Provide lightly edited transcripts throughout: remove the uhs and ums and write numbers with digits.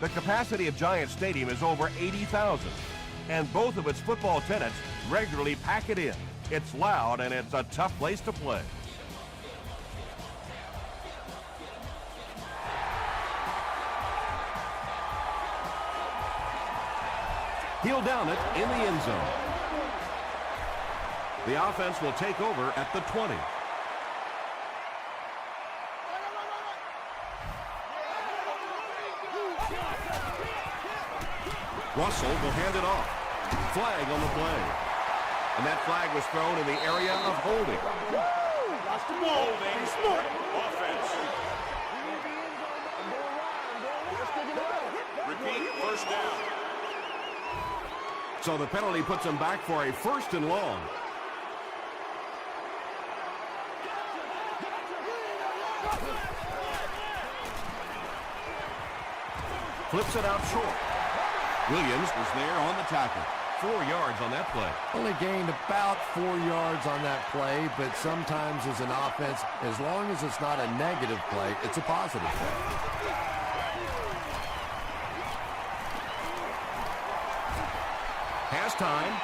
The capacity of Giant Stadium is over 80,000, and both of its football tenants regularly pack it in. It's loud and it's a tough place to play. He'll down it in the end zone. The offense will take over at the 20. Russell will hand it off. Flag on the play. And that flag was thrown in the area of holding. Lost the ball. Smart offense. Repeat, first down. So the penalty puts him back for a first and long. Flips it out short. Williams was there on the tackle. 4 yards on that play. Only gained about 4 yards on that play, but sometimes as an offense, as long as it's not a negative play, it's a positive play. Has time.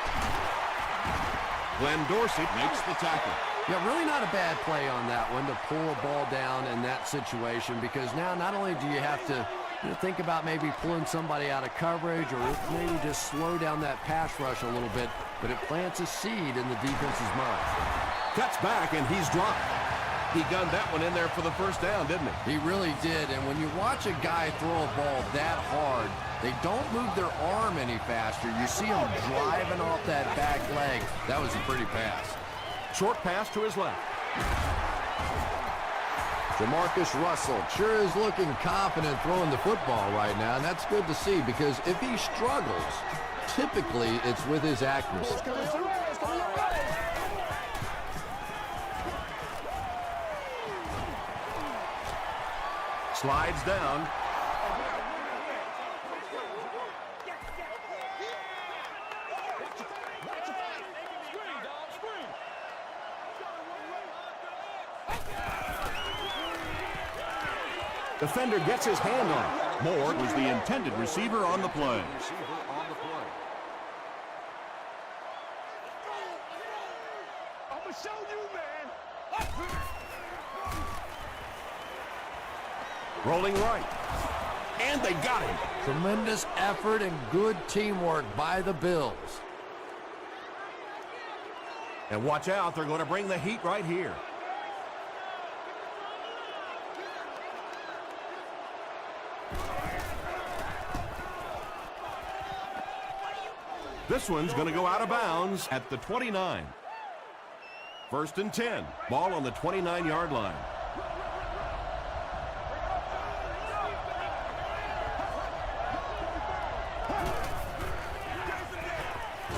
Glenn Dorsey makes the tackle. Yeah, really not a bad play on that one to pull a ball down in that situation, because now not only do you have to think about maybe pulling somebody out of coverage or maybe just slow down that pass rush a little bit, but it plants a seed in the defense's mind. Cuts back and he's dropped. He gunned that one in there for the first down, didn't he? He really did, and when you watch a guy throw a ball that hard, they don't move their arm any faster. You see him driving off that back leg. That was a pretty pass. Short pass to his left. Jamarcus Russell sure is looking confident throwing the football right now, and that's good to see, because if he struggles, typically it's with his accuracy. Slides down. Defender gets his hand on it. Moore was the intended receiver on the play. I'm gonna show you, man. Rolling right. And they got him. Tremendous effort and good teamwork by the Bills. And watch out, they're going to bring the heat right here. This one's going to go out of bounds at the 29. First and 10. Ball on the 29-yard line.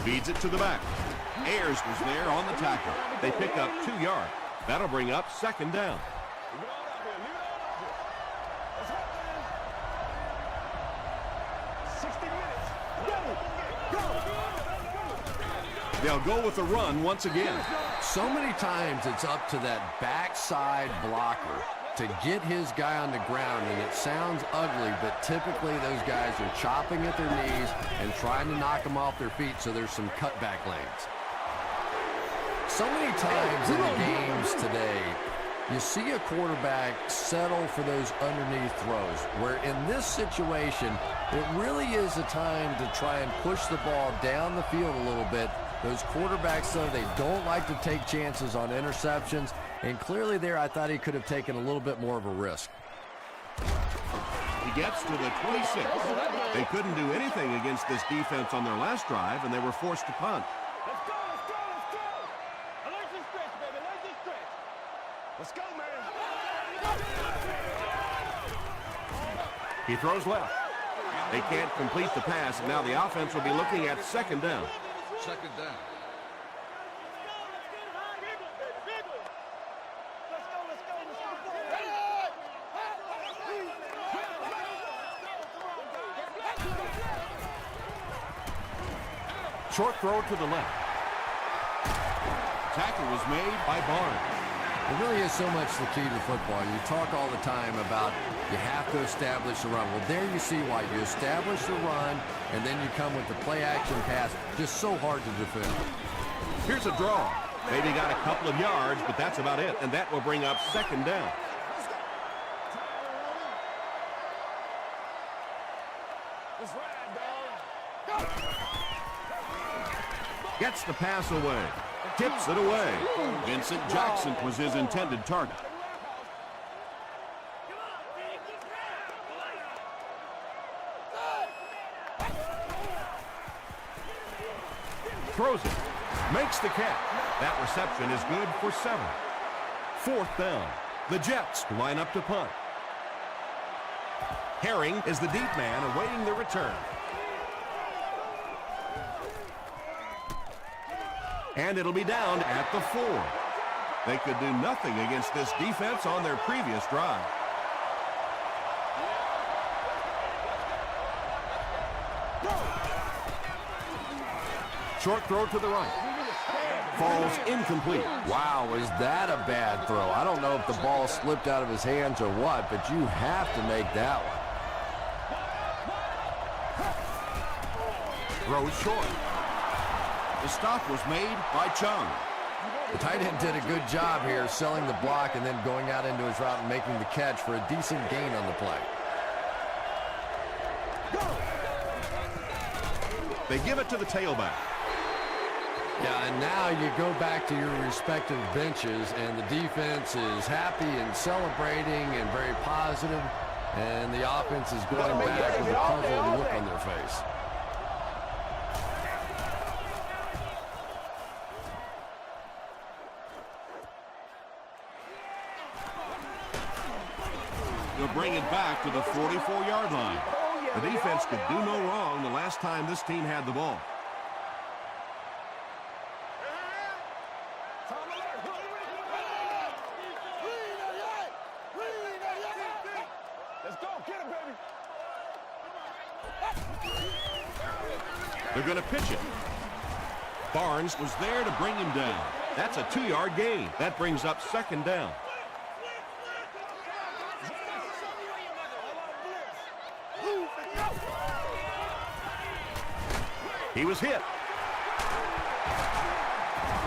Feeds it to the back. Ayers was there on the tackle. They pick up 2 yards. That'll bring up second down. They'll go with the run once again. So many times it's up to that backside blocker to get his guy on the ground, and it sounds ugly, but typically those guys are chopping at their knees and trying to knock them off their feet, so there's some cutback lanes. So many times in the games today, you see a quarterback settle for those underneath throws, where in this situation, it really is a time to try and push the ball down the field a little bit. Those quarterbacks, though, they don't like to take chances on interceptions, and clearly there I thought he could have taken a little bit more of a risk. He gets to the 26. They couldn't do anything against this defense on their last drive, and they were forced to punt. Let's go, let's go, let's go. I like this stretch, baby. I like this stretch. Let's go, man. He throws left. They can't complete the pass, and now the offense will be looking at second down. Second down. Short throw to the left. Tackle was made by Barnes. It really is so much the key to football. You talk all the time about you have to establish the run. Well, there you see why. You establish the run, and then you come with the play-action pass. Just so hard to defend. Here's a draw. Maybe got a couple of yards, but that's about it, and that will bring up second down. Gets the pass away. Tips it away. Vincent Jackson was his intended target. Throws it. Makes the catch. That reception is good for 7. 4th down. The Jets line up to punt. Herring is the deep man awaiting the return. And it'll be down at the 4. They could do nothing against this defense on their previous drive. Short throw to the right. Falls incomplete. Wow, was that a bad throw? I don't know if the ball slipped out of his hands or what, but you have to make that one. Throws short. The stop was made by Chung. The tight end did a good job here selling the block and then going out into his route and making the catch for a decent gain on the play. They give it to the tailback. Yeah, and now you go back to your respective benches, and the defense is happy and celebrating and very positive, and the offense is going back with a puzzled look on their face. They'll bring it back to the 44-yard line. The defense could do no wrong the last time this team had the ball. Let's go, get him, baby. They're going to pitch it. Barnes was there to bring him down. That's a 2-yard gain. That brings up second down. He was hit.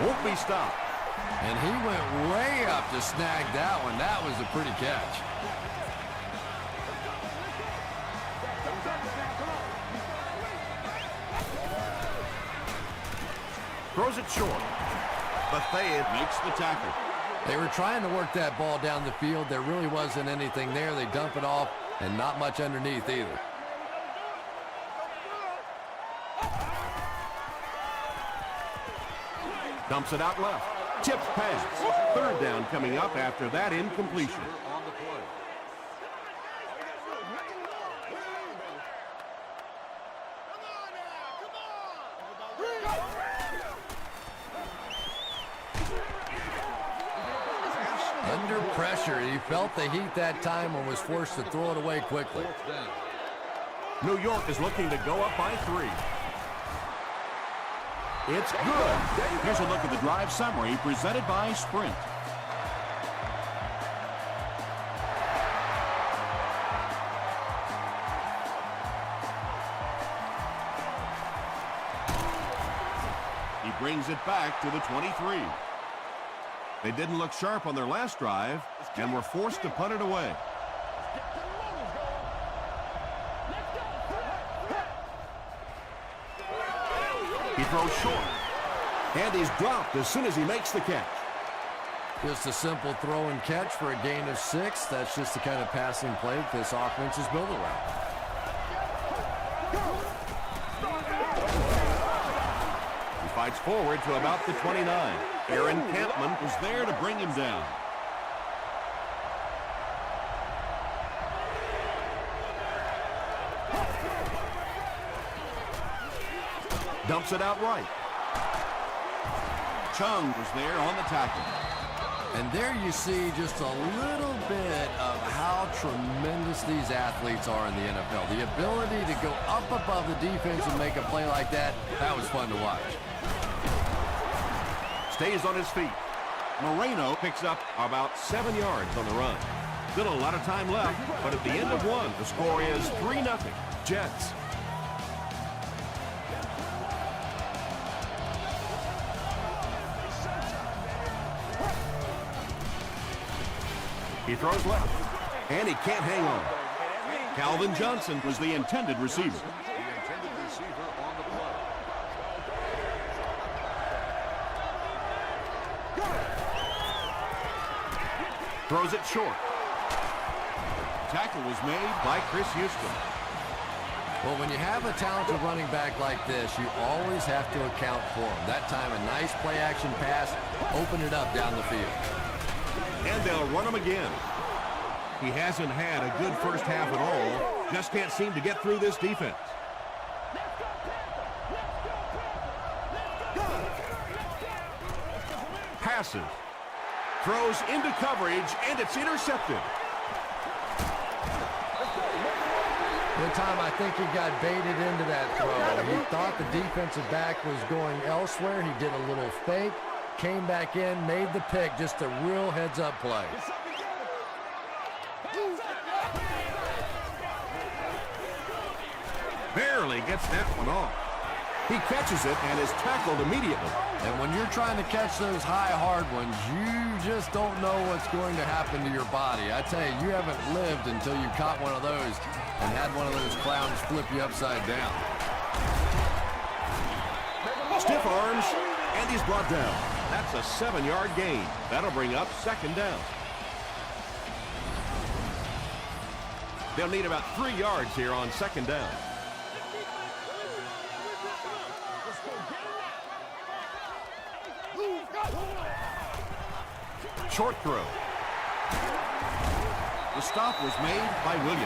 Won't be stopped. And he went way up to snag that one. That was a pretty catch. Throws it short. Bethea makes the tackle. They were trying to work that ball down the field. There really wasn't anything there. They dump it off, and not much underneath either. Dumps it out left. Tipped pass. 3rd down coming up after that incompletion. Under pressure, he felt the heat that time and was forced to throw it away quickly. New York is looking to go up by 3. It's good. Here's a look at the drive summary presented by Sprint. He brings it back to the 23. They didn't look sharp on their last drive and were forced to punt it away. He throws short. And he's dropped as soon as he makes the catch. Just a simple throw and catch for a gain of 6. That's just the kind of passing play this offense is built around. He fights forward to about the 29. Aaron Campman was there to bring him down. Dumps it out right. Chung was there on the tackle. And there you see just a little bit of how tremendous these athletes are in the NFL. The ability to go up above the defense and make a play like that, that was fun to watch. Stays on his feet. Moreno picks up about 7 yards on the run. Still a lot of time left, but at the end of one, the score is 3-0, Jets. He throws left, and he can't hang on. Calvin Johnson was the intended receiver. Throws it short. Tackle was made by Chris Houston. Well, when you have a talented running back like this, you always have to account for him. That time, a nice play-action pass opened it up down the field. And they'll run him again. He hasn't had a good first half at all. Just can't seem to get through this defense. Passes. Throws into coverage, and it's intercepted. One time, I think he got baited into that throw. He thought the defensive back was going elsewhere. He did a little fake, came back in, made the pick, just a real heads-up play. Barely gets that one off. He catches it and is tackled immediately. And when you're trying to catch those high, hard ones, you just don't know what's going to happen to your body. I tell you, you haven't lived until you caught one of those and had one of those clowns flip you upside down. Stiff arms, and he's brought down. That's a 7-yard gain. That'll bring up 2nd down. They'll need about 3 yards here on 2nd down. Short throw. The stop was made by Williams.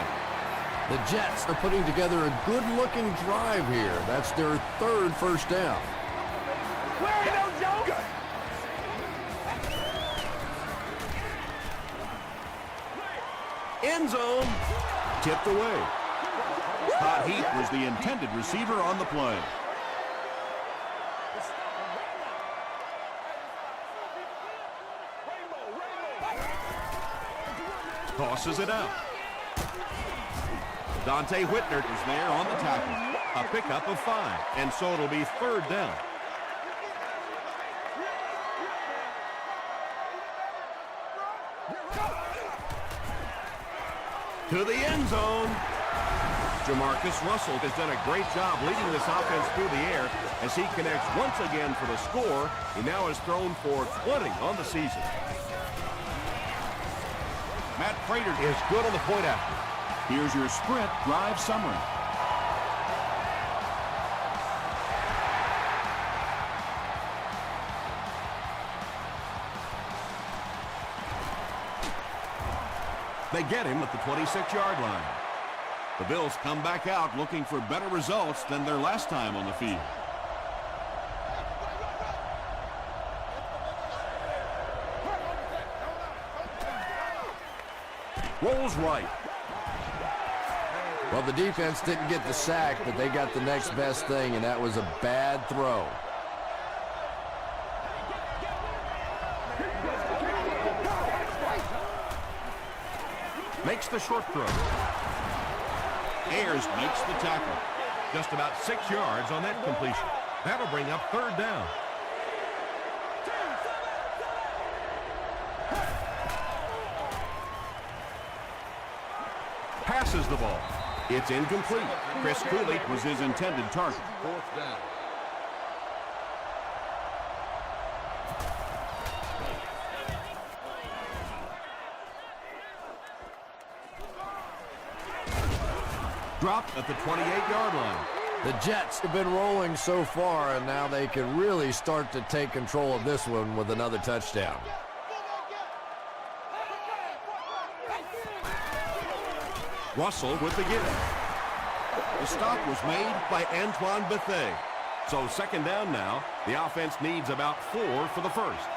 The Jets are putting together a good-looking drive here. That's their 3rd first down. End zone. Tipped away. Todd Heath was the intended receiver on the play. Tosses it out. Dante Whitner is there on the tackle. A pickup of 5, and so it'll be 3rd down. To the end zone. Jamarcus Russell has done a great job leading this offense through the air as he connects once again for the score. He now has thrown for 20 on the season. Matt Prater is good on the point after. Here's your sprint drive summary. They get him at the 26-yard line. The Bills come back out looking for better results than their last time on the field. Rolls right. Well, the defense didn't get the sack, but they got the next best thing, and that was a bad throw. Makes the short throw. Ayers makes the tackle. Just about 6 yards on that completion. That'll bring up 3rd down. Passes the ball. It's incomplete. Chris Cooley was his intended target. 4th down. Dropped at the 28-yard line. The Jets have been rolling so far, and now they can really start to take control of this one with another touchdown. Russell with the give. The stop was made by Antoine Bethea. So 2nd down now. The offense needs about 4 for the first.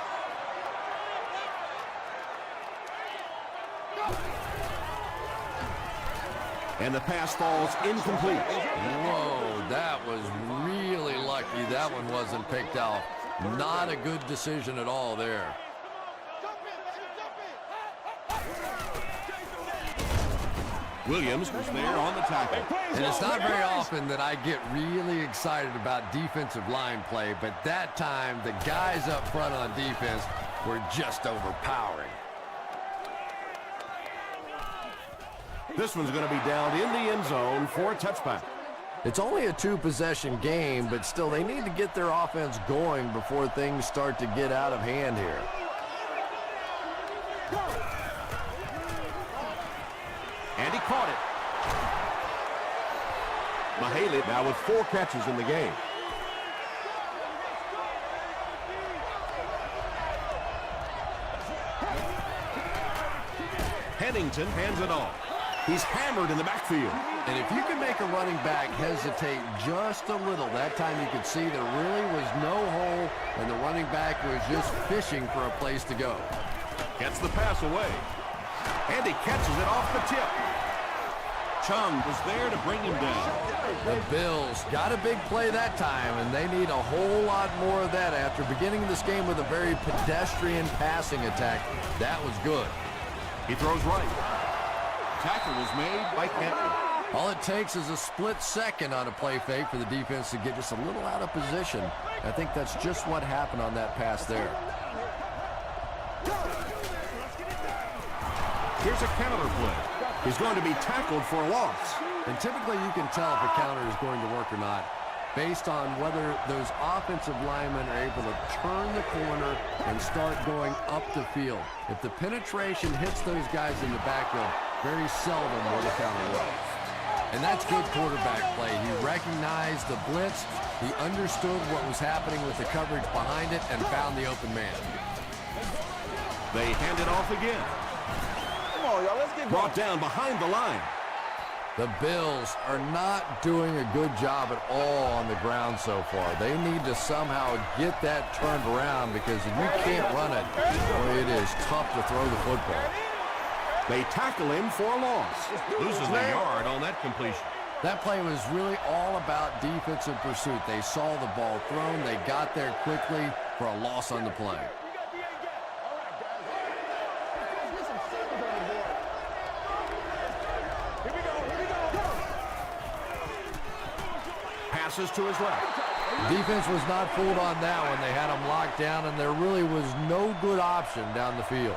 And the pass falls incomplete. Whoa, that was really lucky that one wasn't picked off. Not a good decision at all there. Williams was there on the tackle. And it's not very often that I get really excited about defensive line play, but that time the guys up front on defense were just overpowering. This one's going to be down in the end zone for a touchback. It's only a two-possession game, but still they need to get their offense going before things start to get out of hand here. And he caught it. Mahaley now with 4 catches in the game. Pennington hands it off. He's hammered in the backfield. And if you can make a running back hesitate just a little, that time you could see there really was no hole, and the running back was just fishing for a place to go. Gets the pass away. And he catches it off the tip. Chung was there to bring him down. The Bills got a big play that time, and they need a whole lot more of that after beginning this game with a very pedestrian passing attack. That was good. He throws right. Tackle was made by Canton. All it takes is a split second on a play fake for the defense to get just a little out of position. I think that's just what happened on that pass there. Here's a counter play. He's going to be tackled for a loss. And typically you can tell if a counter is going to work or not based on whether those offensive linemen are able to turn the corner and start going up the field. If the penetration hits those guys in the backfield, very seldom will the counter work. And that's good quarterback play. He recognized the blitz, he understood what was happening with the coverage behind it, and found the open man. They hand it off again. Come on, y'all, let's get Brought down behind the line. The Bills are not doing a good job at all on the ground so far. They need to somehow get that turned around, because if you can't run it, boy, it is tough to throw the football. They tackle him for a loss. Loses a yard on that completion. That play was really all about defensive pursuit. They saw the ball thrown. They got there quickly for a loss on the play. Passes to his left. Defense was not fooled on that one. They had him locked down, and there really was no good option down the field.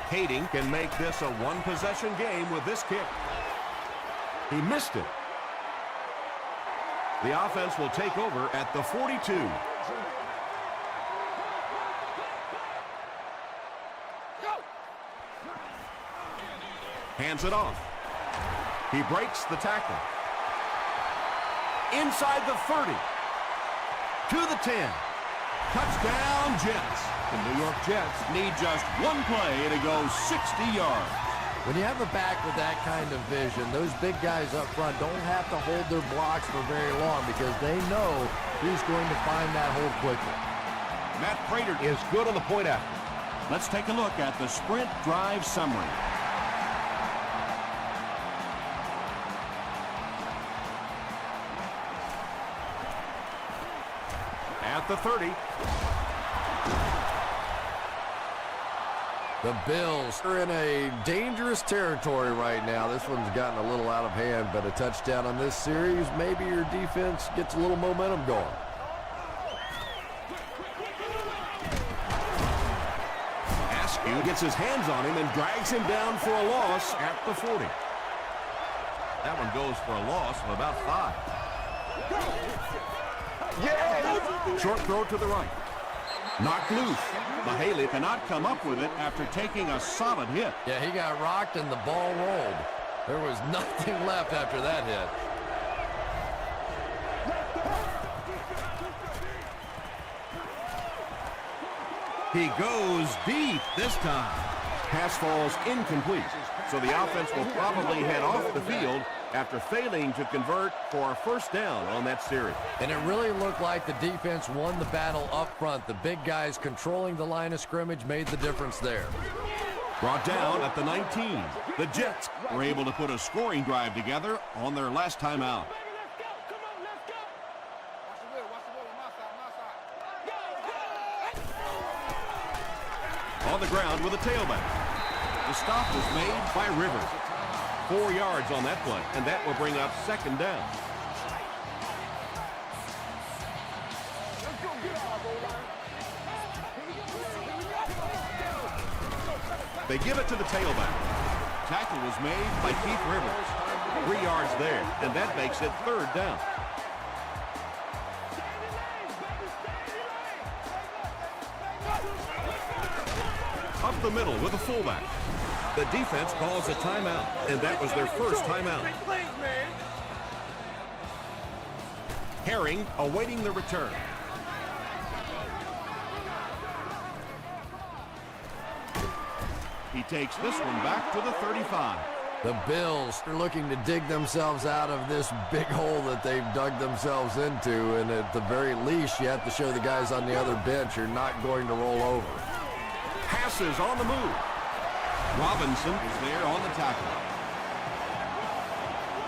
Kading can make this a one-possession game with this kick. He missed it. The offense will take over at the 42. Hands it off. He breaks the tackle. Inside the 30. To the 10. Touchdown, Jets. The New York Jets need just one play to go 60 yards. When you have a back with that kind of vision, those big guys up front don't have to hold their blocks for very long, because they know who's going to find that hole quickly. Matt Prater is good on the point after. Let's take a look at the sprint drive summary. At the 30. The Bills are in a dangerous territory right now. This one's gotten a little out of hand, but a touchdown on this series, maybe your defense gets a little momentum going. Askew gets his hands on him and drags him down for a loss at the 40. That one goes for a loss of about 5. Yeah! Short throw to the right. Knocked loose. Mahaley cannot come up with it after taking a solid hit. Yeah, he got rocked and the ball rolled. There was nothing left after that hit. He goes deep this time. Pass falls incomplete, so the offense will probably head off the field after failing to convert for a first down on that series. And it really looked like the defense won the battle up front. The big guys controlling the line of scrimmage made the difference there. Brought down at the 19. The Jets were able to put a scoring drive together on their last time out. On the ground with a tailback. The stop was made by Rivers. 4 yards on that play, and that will bring up second down. They give it to the tailback. Tackle was made by Keith Rivers. 3 yards there, and that makes it third down. Up the middle with a fullback. The defense calls a timeout, and that was their first timeout. Herring awaiting the return. He takes this one back to the 35. The Bills are looking to dig themselves out of this big hole that they've dug themselves into, and at the very least, you have to show the guys on the other bench you're not going to roll over. Passes on the move. Robinson is there on the tackle.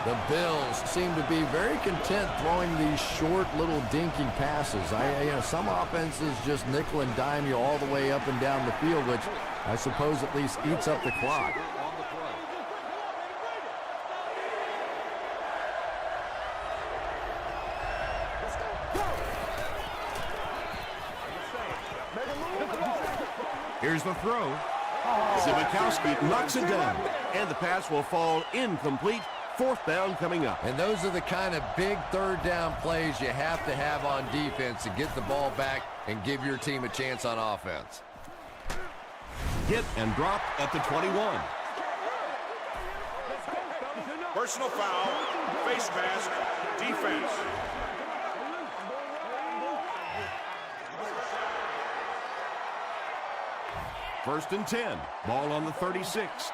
The Bills seem to be very content throwing these short little dinky passes. Some offenses just nickel and dime you all the way up and down the field, which I suppose at least eats up the clock. Here's the throw. Zibikowski knocks it down, and the pass will fall incomplete. Fourth down coming up. And those are the kind of big third down plays you have to have on defense to get the ball back and give your team a chance on offense. Hit and dropped at the 21. Personal foul, face mask, defense. First and 10. Ball on the 36.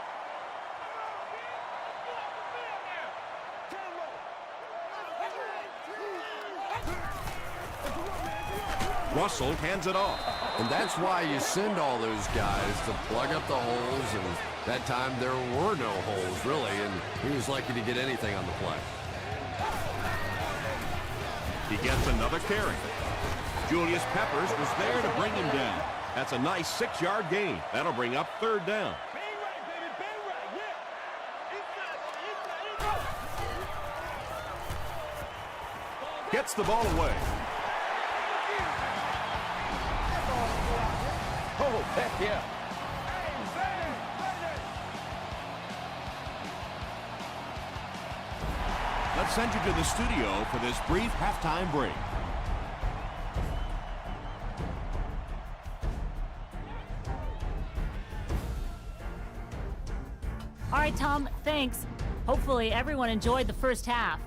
Russell hands it off. And that's why you send all those guys to plug up the holes, and that time there were no holes, really, and he was lucky to get anything on the play. He gets another carry. Julius Peppers was there to bring him down. That's a nice 6-yard gain. That'll bring up third down. Gets the ball away. Oh, heck yeah. Let's send you to the studio for this brief halftime break. All right, Tom, thanks. Hopefully everyone enjoyed the first half.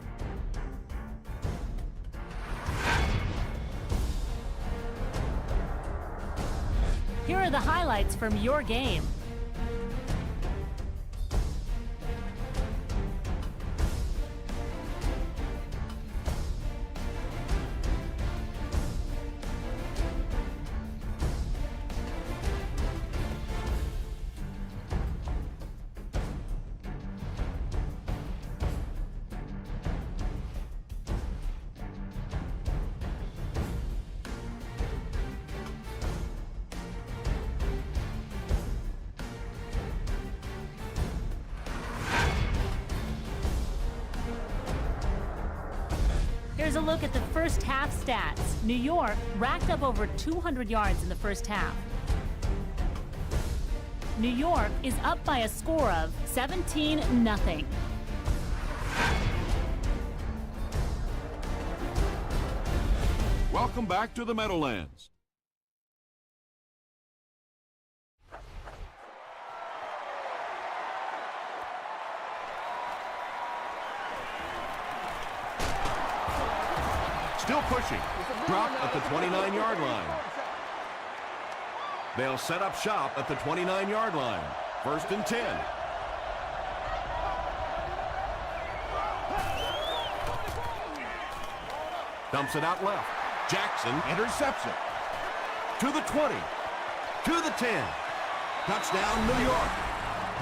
Here are the highlights from your game. Here's a look at the first half stats. New York racked up over 200 yards in the first half. New York is up by a score of 17-0. Welcome back to the Meadowlands. Still pushing. Drop at the 29-yard line. They'll set up shop at the 29-yard line. First and 10. Dumps it out left. Jackson intercepts it. To the 20. To the 10. Touchdown, New York.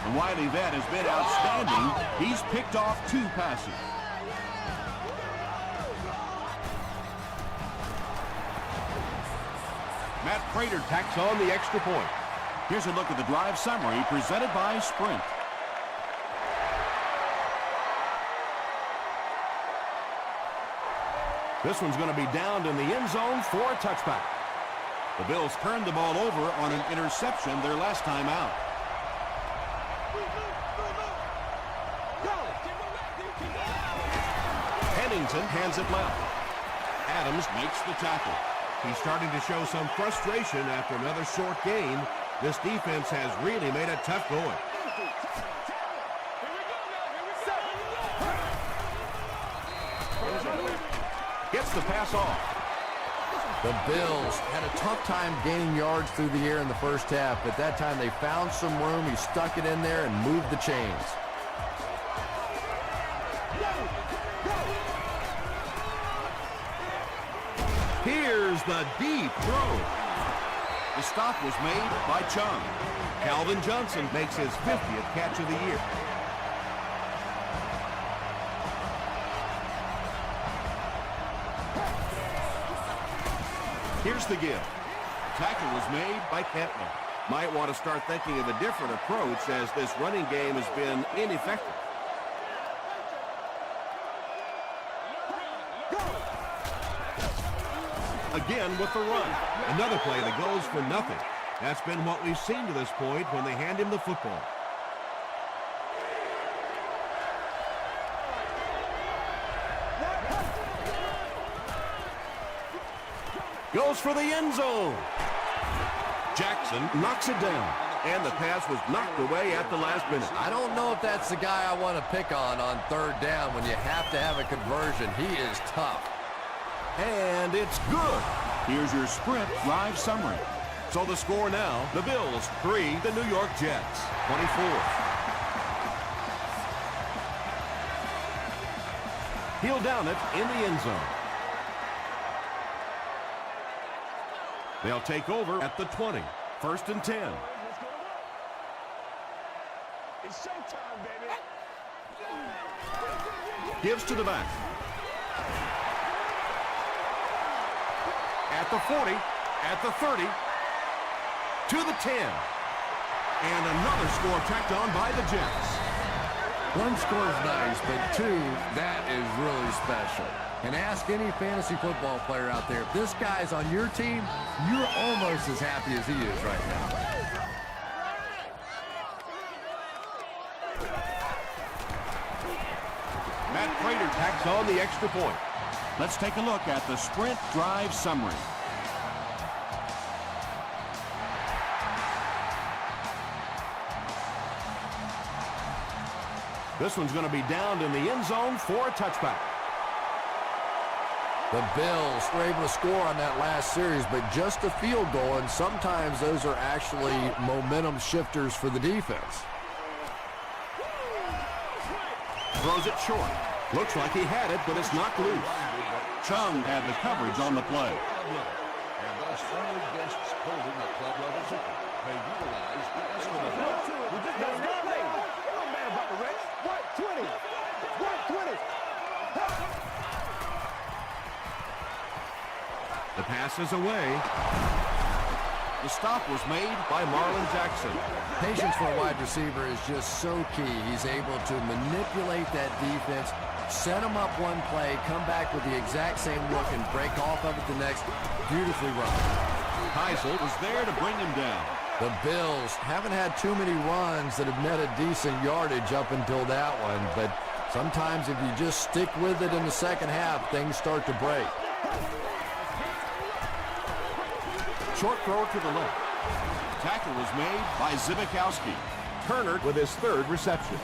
And Wiley Vet has been outstanding. He's picked off 2 passes. Matt Prater tacks on the extra point. Here's a look at the drive summary presented by Sprint. This one's going to be downed in the end zone for a touchback. The Bills turned the ball over on an interception their last time out. Pennington hands it left. Adams makes the tackle. He's starting to show some frustration after another short gain. This defense has really made it tough going. Gets the pass off. The Bills had a tough time gaining yards through the air in the first half, but that time they found some room. He stuck it in there and moved the chains. Here's the deep throw. The stop was made by Chung. Calvin Johnson makes his 50th catch of the year. Here's the give. Tackle was made by Kentman. Might want to start thinking of a different approach as this running game has been ineffective. Again with the run. Another play that goes for nothing. That's been what we've seen to this point when they hand him the football. Goes for the end zone. Jackson knocks it down. And the pass was knocked away at the last minute. I don't know if that's the guy I want to pick on third down when you have to have a conversion. He is tough. And it's good. Here's your sprint drive summary. So the score now, the Bills 3, the New York Jets 24. He'll down it in the end zone. They'll take over at the 20. 1st and 10. It's showtime, baby. Gives to the back. At the 40, at the 30, to the 10. And another score tacked on by the Jets. One score is nice, but two, that is really special. And ask any fantasy football player out there, if this guy's on your team, you're almost as happy as he is right now. Matt Prater tacks on the extra point. Let's take a look at the sprint drive summary. This one's going to be downed in the end zone for a touchback. The Bills were able to score on that last series, but just a field goal, and sometimes those are actually momentum shifters for the defense. Throws it short. Looks like he had it, but it's knocked loose. Chung had the coverage on the play. And thus only guests holding a club level ticket may utilize the estimate. Don't man about the rest. 120. 120. The pass is away. The stop was made by Marlon Jackson. Patience for a wide receiver is just so key. He's able to manipulate that defense, set him up one play, come back with the exact same look, and break off of it the next. Beautifully run. Heisel was there to bring him down. The Bills haven't had too many runs that have netted decent yardage up until that one, but sometimes if you just stick with it in the second half, things start to break. Short throw to the left. Tackle was made by Zibikowski. Turner with his 3rd reception.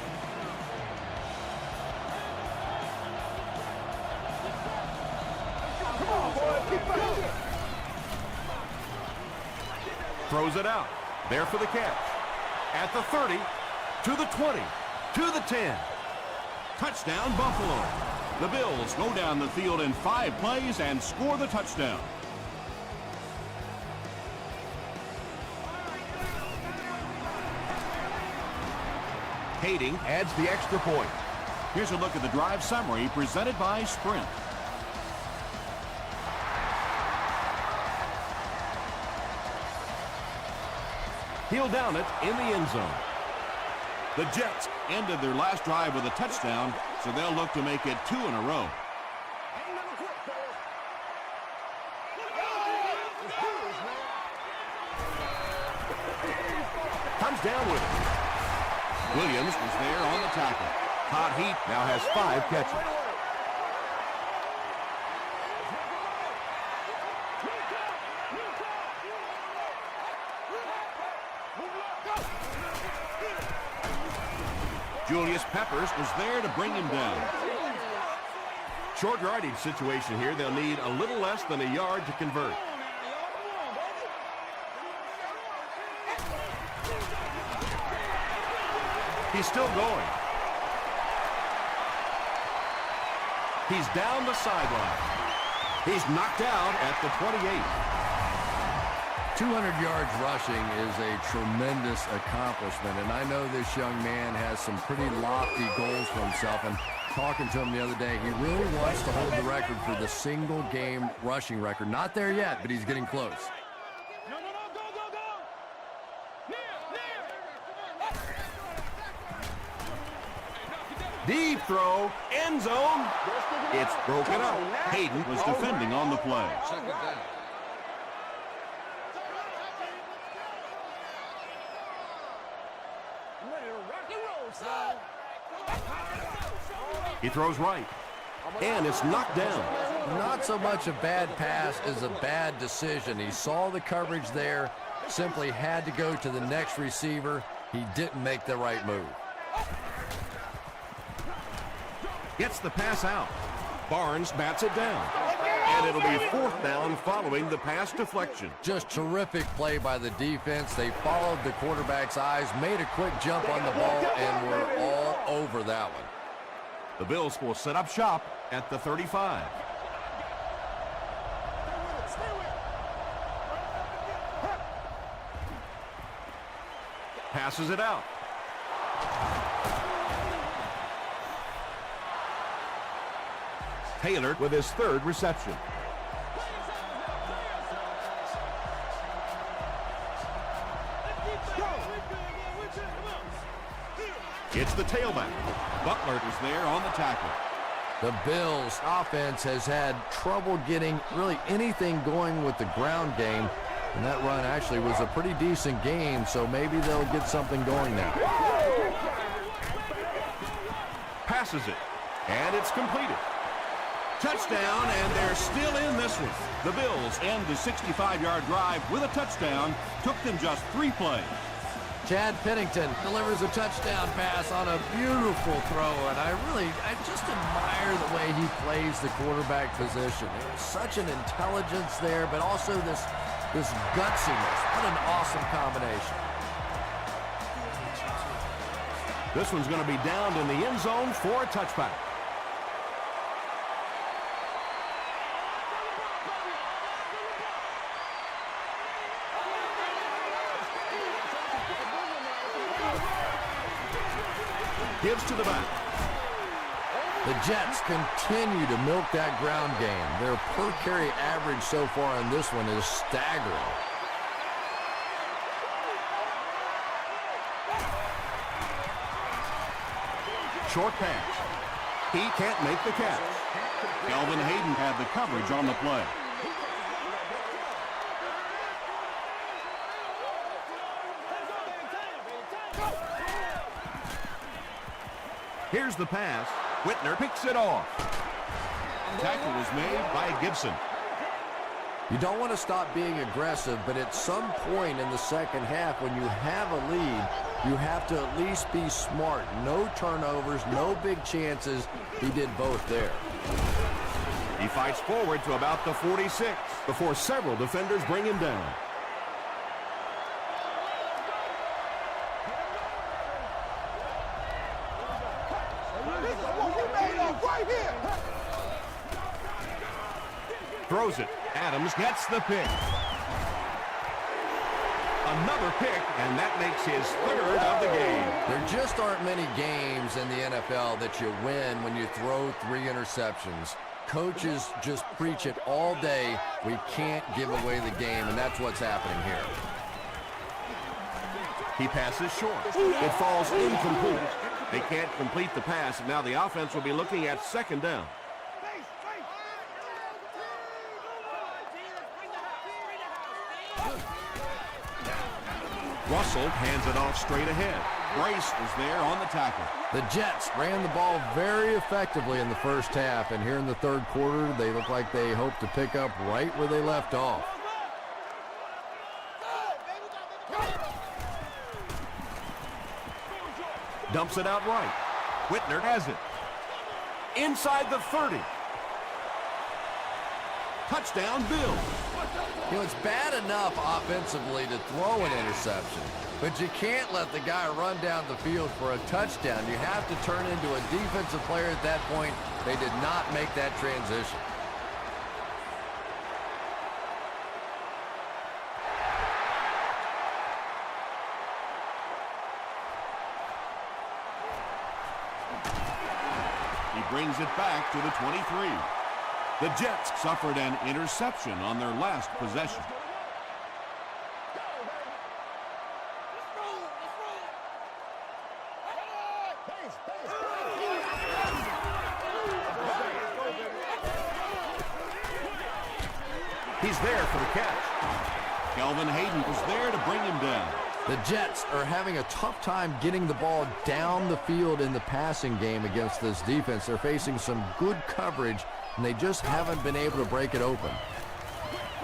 Come on, boy. Keep up. Throws it out. There for the catch. At the 30, to the 20, to the 10. Touchdown, Buffalo. The Bills go down the field in 5 plays and score the touchdown. Kading adds the extra point. Here's a look at the drive summary presented by Sprint. He'll down it in the end zone. The Jets ended their last drive with a touchdown, so they'll look to make it 2 in a row. Ain't never quit, fellas. comes down with it. Williams was there on the tackle. Todd Heat now has 5 catches. Julius Peppers was there to bring him down. Short yardage situation here. They'll need a little less than a yard to convert. He's still going. He's down the sideline. He's knocked out at the 28. 200 yards rushing is a tremendous accomplishment, and I know this young man has some pretty lofty goals for himself, and talking to him the other day, he really wants to hold the record for the single game rushing record. Not there yet, but he's getting close. Deep throw, end zone. It's broken up. Hayden was defending on the play. Second down. He throws right, and it's knocked down. Not so much a bad pass as a bad decision. He saw the coverage there, simply had to go to the next receiver. He didn't make the right move. Gets the pass out. Barnes bats it down. And it'll be 4th down following the pass deflection. Just terrific play by the defense. They followed the quarterback's eyes, made a quick jump on the ball, and were all over that one. The Bills will set up shop at the 35. Passes it out. Taylor with his 3rd reception. It's the tailback. Butler is there on the tackle. The Bills' offense has had trouble getting really anything going with the ground game, and that run actually was a pretty decent game, so maybe they'll get something going now. Passes it, and it's completed. Touchdown, and they're still in this one. The Bills end the 65-yard drive with a touchdown. Took them just 3 plays. Chad Pennington delivers a touchdown pass on a beautiful throw, and I just admire the way he plays the quarterback position. There's such an intelligence there, but also this gutsiness. What an awesome combination. This one's going to be downed in the end zone for a touchback. Gives to the back. The Jets continue to milk that ground game. Their per carry average so far on this one is staggering. Short pass. He can't make the catch. Kelvin Hayden had the coverage on the play. Here's the pass. Whitner picks it off. Tackle was made by Gibson. You don't want to stop being aggressive, but at some point in the second half, when you have a lead, you have to at least be smart. No turnovers, no big chances. He did both there. He fights forward to about the 46 before several defenders bring him down. Throws it. Adams gets the pick. Another pick, and that makes his 3rd of the game. There just aren't many games in the NFL that you win when you throw 3 interceptions. Coaches just preach it all day. We can't give away the game, and that's what's happening here. He passes short. It falls incomplete. They can't complete the pass, and now the offense will be looking at 2nd down. Russell hands it off straight ahead. Brace is there on the tackle. The Jets ran the ball very effectively in the first half, and here in the third quarter, they look like they hope to pick up right where they left off. Dumps it out right. Whitner has it. Inside the 30. Touchdown, Bills. You know, it's bad enough offensively to throw an interception, but you can't let the guy run down the field for a touchdown. You have to turn into a defensive player at that point. They did not make that transition. He brings it back to the 23. The Jets suffered an interception on their last possession. He's there for the catch. Kelvin Hayden was there to bring him down. The Jets are having a tough time getting the ball down the field in the passing game against this defense. They're facing some good coverage, and they just haven't been able to break it open.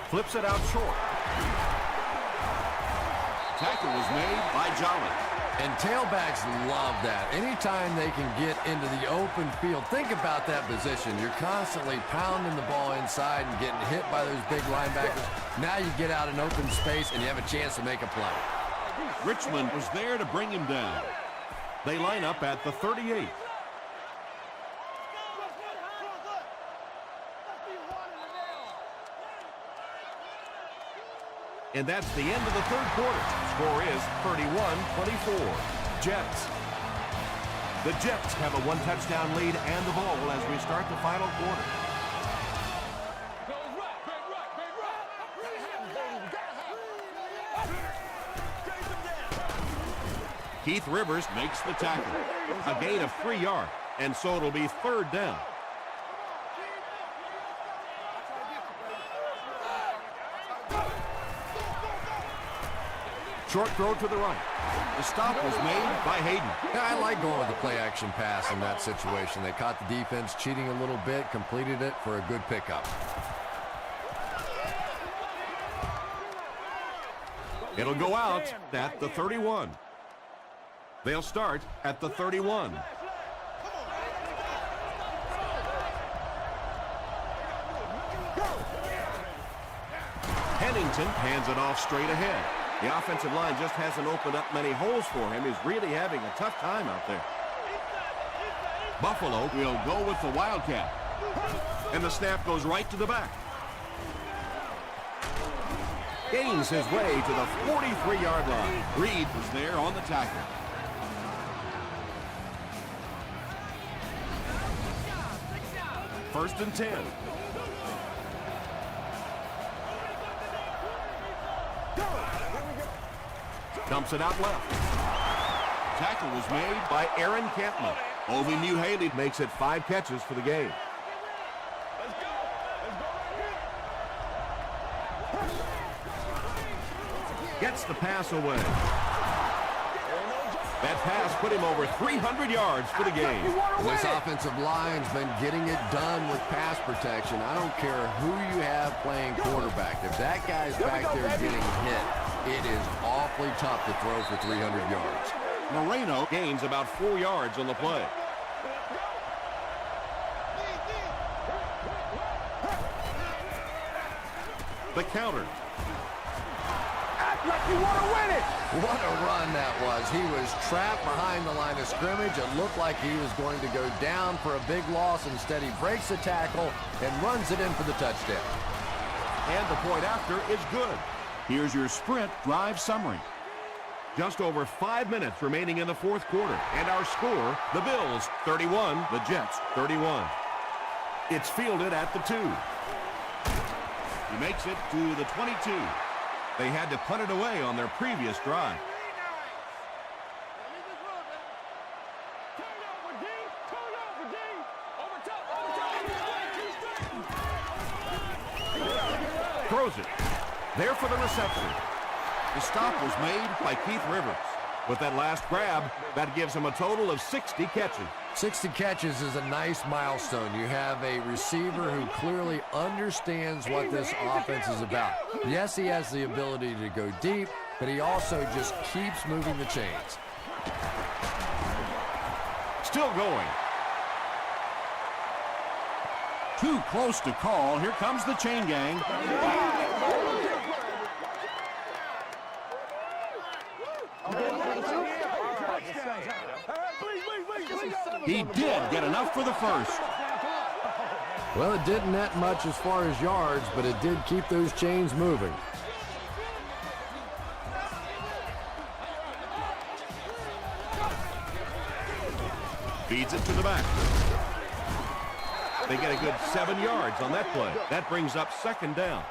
Flips it out short. Tackle was made by Jolly. And tailbacks love that. Anytime they can get into the open field, think about that position. You're constantly pounding the ball inside and getting hit by those big linebackers. Now you get out in open space and you have a chance to make a play. Richmond was there to bring him down. They line up at the 38. And that's the end of the third quarter. Score is 31-24. Jets. The Jets have a one-touchdown lead and the ball as we start the final quarter. Keith Rivers makes the tackle. A gain of 3 yards, and so it'll be third down. Short throw to the right. The stop was made by Hayden. Yeah, I like going with the play-action pass in that situation. They caught the defense cheating a little bit, completed it for a good pickup. It'll go out at the 31. They'll start at the 31. Pennington hands it off straight ahead. The offensive line just hasn't opened up many holes for him. He's really having a tough time out there. Buffalo will go with the Wildcat. And the snap goes right to the back. Gains his way to the 43-yard line. Reed was there on the tackle. First and 10. Dumps it out left. Tackle was made by Aaron Campman. Ovi New-Haley makes it 5 catches for the game. Gets the pass away. That pass put him over 300 yards for the game. This offensive line's been getting it done with pass protection. I don't care who you have playing quarterback. If that guy's back there getting hit, it is awfully tough to throw for 300 yards. Moreno gains about 4 yards on the play. The counter. Act like you want to win it. What a run that was. He was trapped behind the line of scrimmage. It looked like he was going to go down for a big loss. Instead, he breaks the tackle and runs it in for the touchdown. And the point after is good. Here's your sprint drive summary. Just over 5 minutes remaining in the fourth quarter. And our score, the Bills 31, the Jets 31. It's fielded at the 2. He makes it to the 22. They had to punt it away on their previous drive. Throws it. There for the reception. The stop was made by Keith Rivers. With that last grab, that gives him a total of 60 catches. 60 catches is a nice milestone. You have a receiver who clearly understands what this offense is about. Yes, he has the ability to go deep, but he also just keeps moving the chains. Still going. Too close to call. Here comes the chain gang. He did get enough for the first. Well, it didn't net much as far as yards, but it did keep those chains moving. Feeds it to the back. They get a good 7 yards on that play. That brings up second down.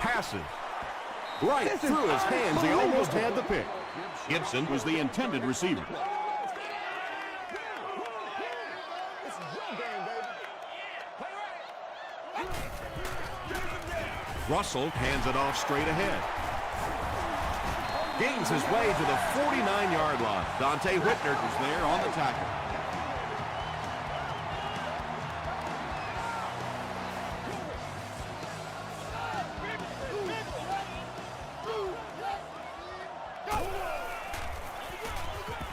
Passes. Right through his hands. He almost had the pick. Gibson was the intended receiver. Russell hands it off straight ahead. Gains his way to the 49-yard line. Dante Whitner was there on the tackle.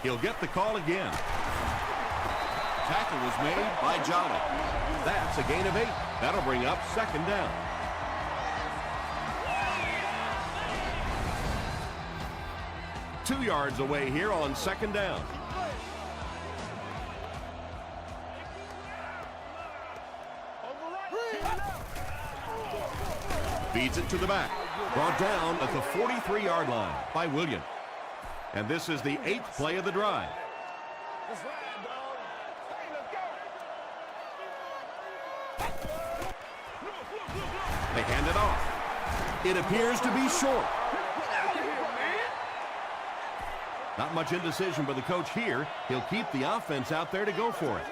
He'll get the call again. Tackle was made by Jolly. That's a gain of 8. That'll bring up second down. Two yards away here on second down. Feeds it to the back. Brought down at the 43-yard line by Williams. And this is the 8th play of the drive. They hand it off. It appears to be short. Not much indecision by the coach here. He'll keep the offense out there to go for it.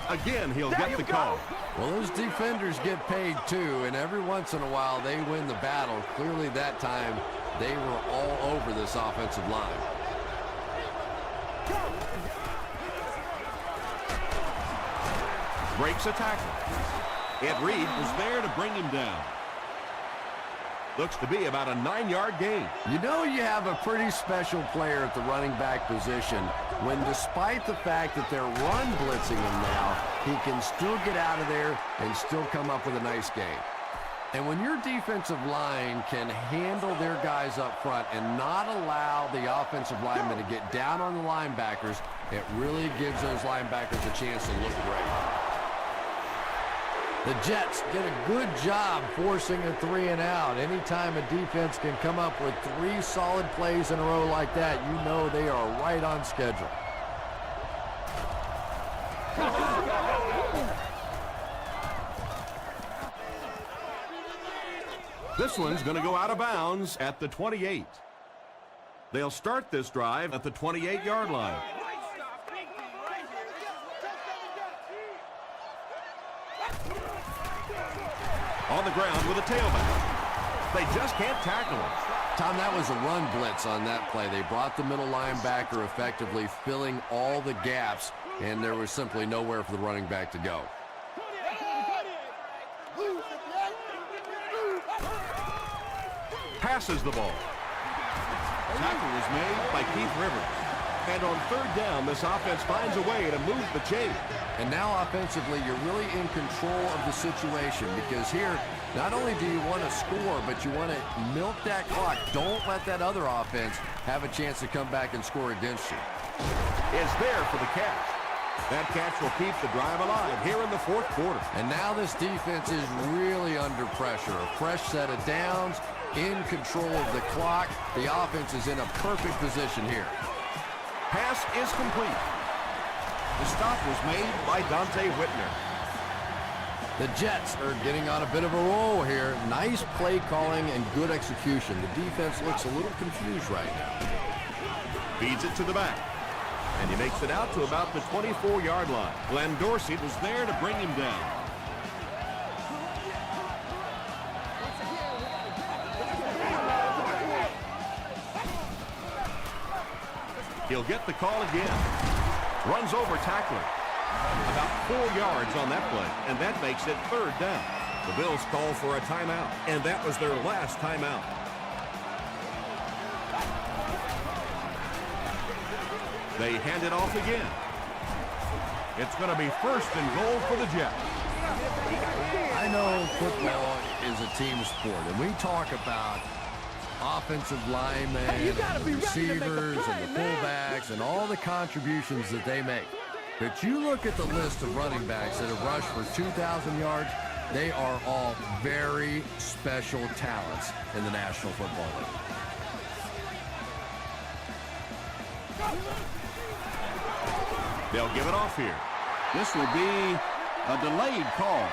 Again, he'll get the call. Well, those defenders get paid too, and every once in a while they win the battle. Clearly that time they were all over this offensive line. Breaks a tackle. Ed Reed was there to bring him down. Looks to be about a 9-yard gain. You know you have a pretty special player at the running back position when, despite the fact that they're run blitzing him now, he can still get out of there and still come up with a nice gain. And when your defensive line can handle their guys up front and not allow the offensive linemen to get down on the linebackers, it really gives those linebackers a chance to look great. The Jets did a good job forcing a 3-and-out. Anytime a defense can come up with 3 solid plays in a row like that, you know they are right on schedule. This one's going to go out of bounds at the 28. They'll start this drive at the 28-yard line. On the ground with a tailback. They just can't tackle him. Tom, that was a run blitz on that play. They brought the middle linebacker effectively filling all the gaps, and there was simply nowhere for the running back to go. Passes the ball. Tackle was made by Keith Rivers. And on third down, this offense finds a way to move the chain. And now offensively, you're really in control of the situation, because here, not only do you want to score, but you want to milk that clock. Don't let that other offense have a chance to come back and score against you. Is there for the catch. That catch will keep the drive alive here in the fourth quarter. And now this defense is really under pressure. A fresh set of downs, in control of the clock. The offense is in a perfect position here. Pass is complete. The stop was made by Dante Whitner. The Jets are getting on a bit of a roll here. Nice play calling and good execution. The defense looks a little confused right now. Feeds it to the back. And he makes it out to about the 24-yard line. Glenn Dorsey was there to bring him down. He'll get the call again. Runs over tackler. About 4 yards on that play, and that makes it 3rd down. The Bills call for a timeout, and that was their last timeout. They hand it off again. It's going to be 1st and goal for the Jets. I know football is a team sport, and we talk about offensive linemen, and the receivers, and the fullbacks, and all the contributions that they make. But you look at the list of running backs that have rushed for 2,000 yards, they are all very special talents in the National Football League. They'll give it off here. This will be a delayed call.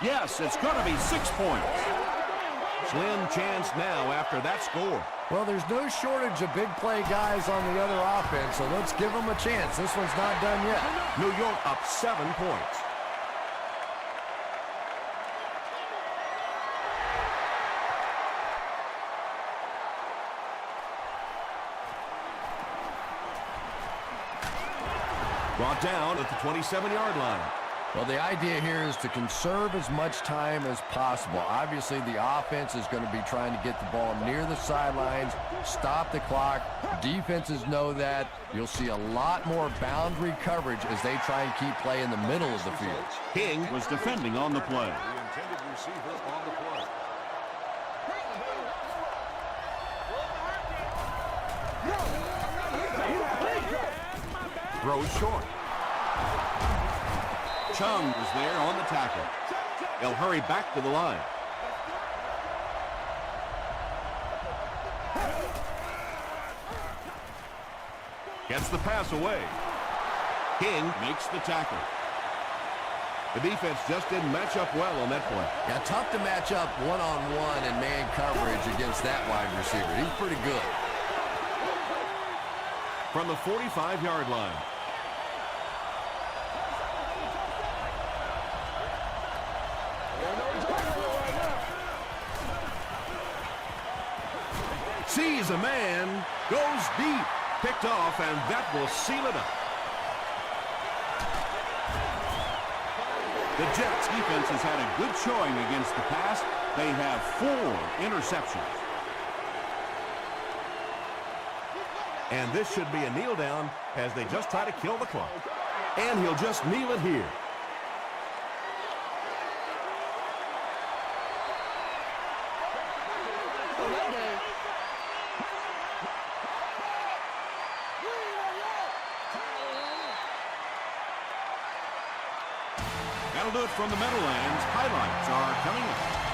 Yes, it's going to be 6 points. Slim chance now after that score. Well, there's no shortage of big play guys on the other offense, so let's give them a chance. This one's not done yet. New York up 7 points. Brought down at the 27-yard line. Well, the idea here is to conserve as much time as possible. Obviously, the offense is going to be trying to get the ball near the sidelines, stop the clock. Defenses know that. You'll see a lot more boundary coverage as they try and keep play in the middle of the field. King was defending on the play. The intended receiver on the play. Throws short. Chung was there on the tackle. They'll hurry back to the line. Gets the pass away. King makes the tackle. The defense just didn't match up well on that play. Yeah, tough to match up one-on-one and man coverage against that wide receiver. He's pretty good. From the 45-yard line. Sees a man, goes deep, picked off, and that will seal it up. The Jets defense has had a good showing against the pass. They have 4 interceptions. And this should be a kneel down as they just try to kill the clock. And he'll just kneel it here. That'll do it from the Meadowlands. Highlights are coming up.